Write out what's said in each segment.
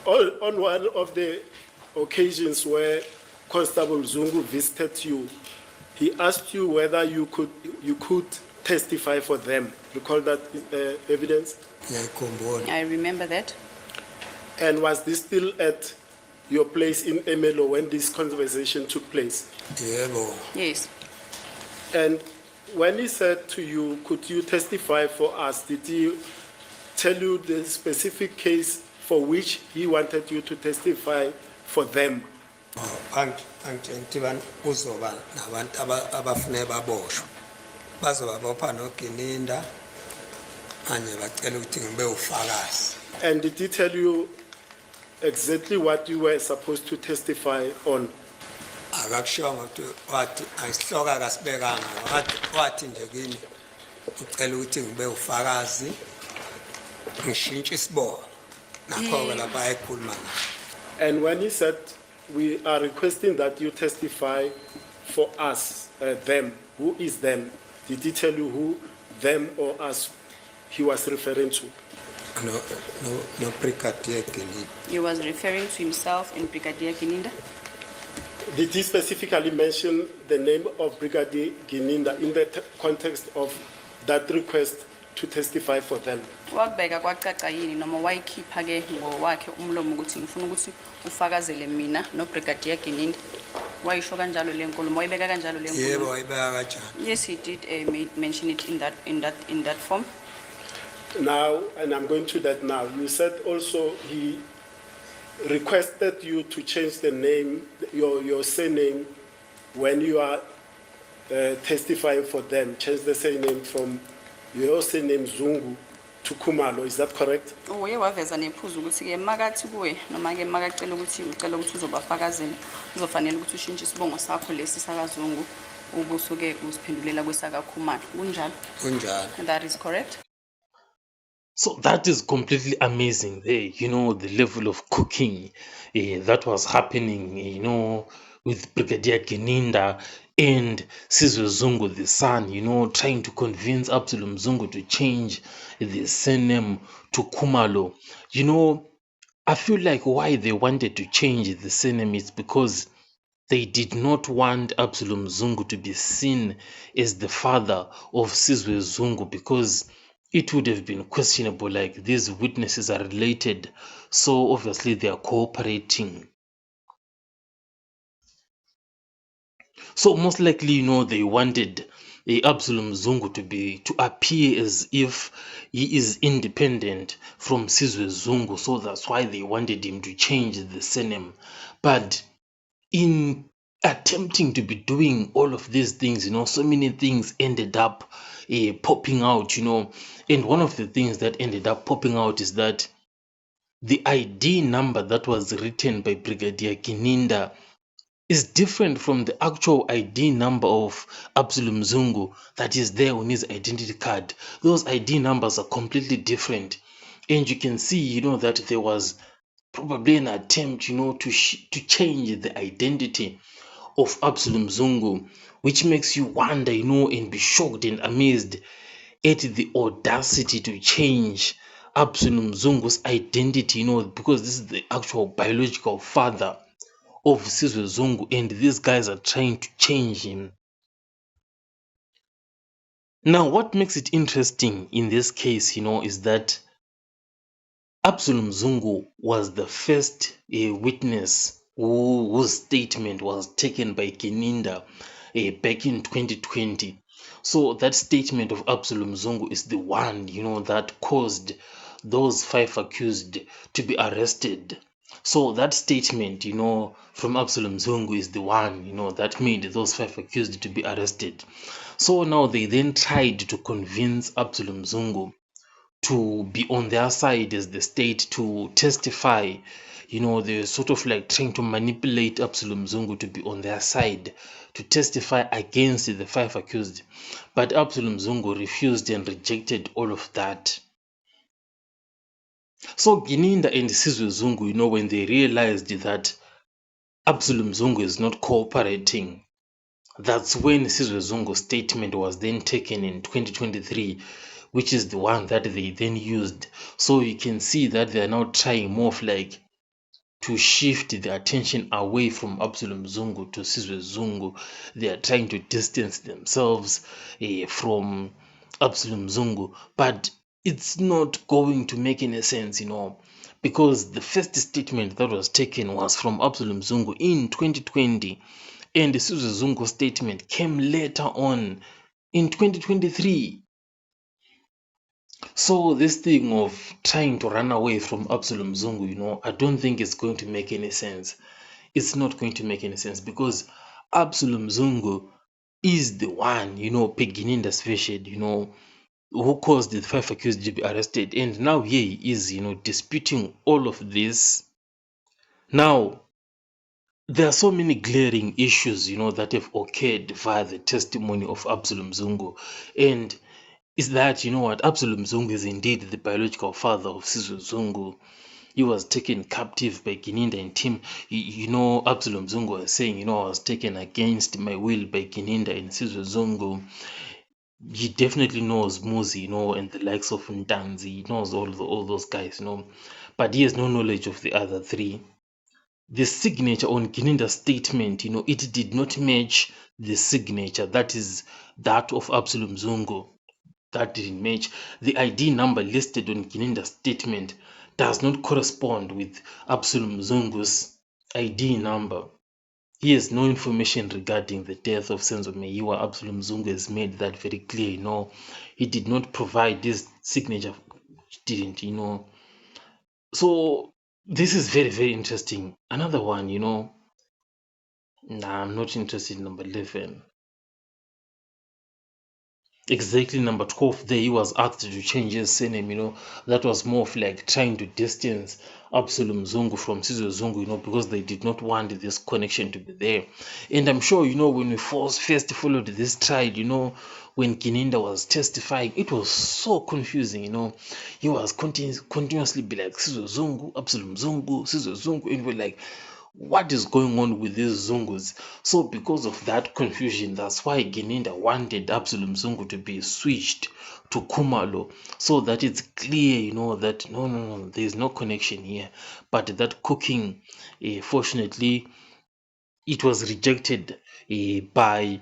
On one of the occasions where Constable Zungu visited you, he asked you whether you could testify for them. Recall that evidence? I remember that. And was this still at your place in Emelo when this conversation took place? Yes. And when he said to you, could you testify for us, did he tell you the specific case for which he wanted you to testify for them? Angitshela uzoba nabantu abafune baboshwe bazoba bopha noGininda anye bacela ukuthi ngibe ufakazi. And did he tell you exactly what you were supposed to testify on? Akakushongo ukuthi wathi ayisihloka kasibekanga wathi nje kini ucela ukuthi ngibe ufakazi ngishintshe isibongo nakho ke lapha ekhuluma ngayo. And when he said, we are requesting that you testify for us, them, who is them? Did he tell you who them or us he was referring to? No Brigadier Gininda. He was referring to himself and Brigadier Gininda. Did he specifically mention the name of Brigadier Gininda in the context of that request to testify for them? Wakubeka kwacaca yini noma wayikhipha ke ngowakhe umlomo ukuthi ngifuna ukuthi ufakazele mina no Brigadier Gininda? Wayisho kanjalo le nkulumo, wayibeka kanjalo le nkulumo? Yebo wayibeka kanjalo. Yes, he did mention it in that form. Now, and I'm going to that now. You said also he requested you to change the name, your surname, when you are testifying for them. Change the surname from your surname Zungu to Kumalo. Is that correct? Oh, yeah, waveza nephuzu ukuthi ke makathi kuwe noma ke makacela ukuthi ucela ukuthi uzobafakazela uzofanele ukuthi ushintshe isibongo sakho lesi sakaZungu ubusuke usiphendulela kwesaka Khumalo. Kunjalo? Kunjalo. That is correct. So that is completely amazing there, the level of cooking that was happening, with Brigadier Gininda and Sizwe Zungu, the son, trying to convince Absalom Zungu to change the surname to Khumalo. I feel like why they wanted to change the surname is because they did not want Absalom Zungu to be seen as the father of Sizwe Zungu, because it would have been questionable, like these witnesses are related, so obviously they are cooperating. So most likely, they wanted Absalom Zungu to appear as if he is independent from Sizwe Zungu, so that's why they wanted him to change the surname. But in attempting to be doing all of these things, so many things ended up popping out, and one of the things that ended up popping out is that the ID number that was written by Brigadier Gininda is different from the actual ID number of Absalom Zungu that is there on his identity card. Those ID numbers are completely different, and you can see, that there was probably an attempt, to change the identity of Absalom Zungu, which makes you wonder, and be shocked and amazed at the audacity to change Absalom Zungu's identity, because this is the actual biological father of Sizwe Zungu, and these guys are trying to change him. Now, what makes it interesting in this case, is that Absalom Zungu was the first witness whose statement was taken by Gininda back in 2020. So that statement of Absalom Zungu is the one, that caused those 5 accused to be arrested. So that statement, from Absalom Zungu is the one, that made those 5 accused to be arrested. So now they then tried to convince Absalom Zungu to be on their side as the state to testify. They're sort of like trying to manipulate Absalom Zungu to be on their side to testify against the 5 accused. But Absalom Zungu refused and rejected all of that. So Gininda and Sizwe Zungu, when they realized that Absalom Zungu is not cooperating, that's when Sizwe Zungu's statement was then taken in 2023, which is the one that they then used. So you can see that they are now trying more of like to shift the attention away from Absalom Zungu to Sizwe Zungu. They are trying to distance themselves from Absalom Zungu, but it's not going to make any sense, because the first statement that was taken was from Absalom Zungu in 2020, and the Sizwe Zungu statement came later on in 2023. So this thing of trying to run away from Absalom Zungu, I don't think it's going to make any sense. It's not going to make any sense because Absalom Zungu is the one, Pegininda's Veshid, who caused the 5 accused to be arrested. And now he is, disputing all of this. Now, there are so many glaring issues, that have occurred via the testimony of Absalom Zungu. And is that, Absalom Zungu is indeed the biological father of Sizwe Zungu. He was taken captive by Gininda and Tim. Absalom Zungu was saying, I was taken against my will by Gininda and Sizwe Zungu. He definitely knows Muzi, and the likes of Ntanzi. He knows all those guys, but he has no knowledge of the other three. The signature on Gininda's statement, it did not match the signature that is that of Absalom Zungu. That didn't match. The ID number listed on Gininda's statement does not correspond with Absalom Zungu's ID number. He has no information regarding the death of Senzo Meyiwa. Absalom Zungu has made that very clear. He did not provide this signature. Didn't, So this is very, very interesting. Another one, I'm not interested in number 11. Exactly, number 12 there, he was asked to change his surname, that was more of like trying to distance Absalom Zungu from Sizwe Zungu, because they did not want this connection to be there. And I'm sure, when we first followed this trial, when Gininda was testifying, it was so confusing, he was continuously be like, Sizwe Zungu, Absalom Zungu, Sizwe Zungu, and we're like, what is going on with these Zungus? So because of that confusion, that's why Gininda wanted Absalom Zungu to be switched to Kumalo, so that it's clear, that no, there is no connection here. But that cooking, fortunately, it was rejected by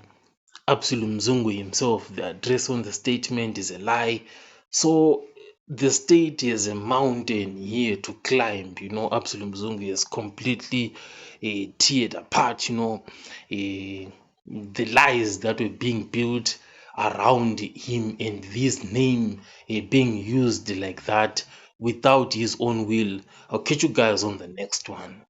Absalom Zungu himself. The address on the statement is a lie. So the state has a mountain here to climb. Absalom Zungu is completely teared apart. The lies that were being built around him and this name being used like that without his own will. I'll catch you guys on the next one.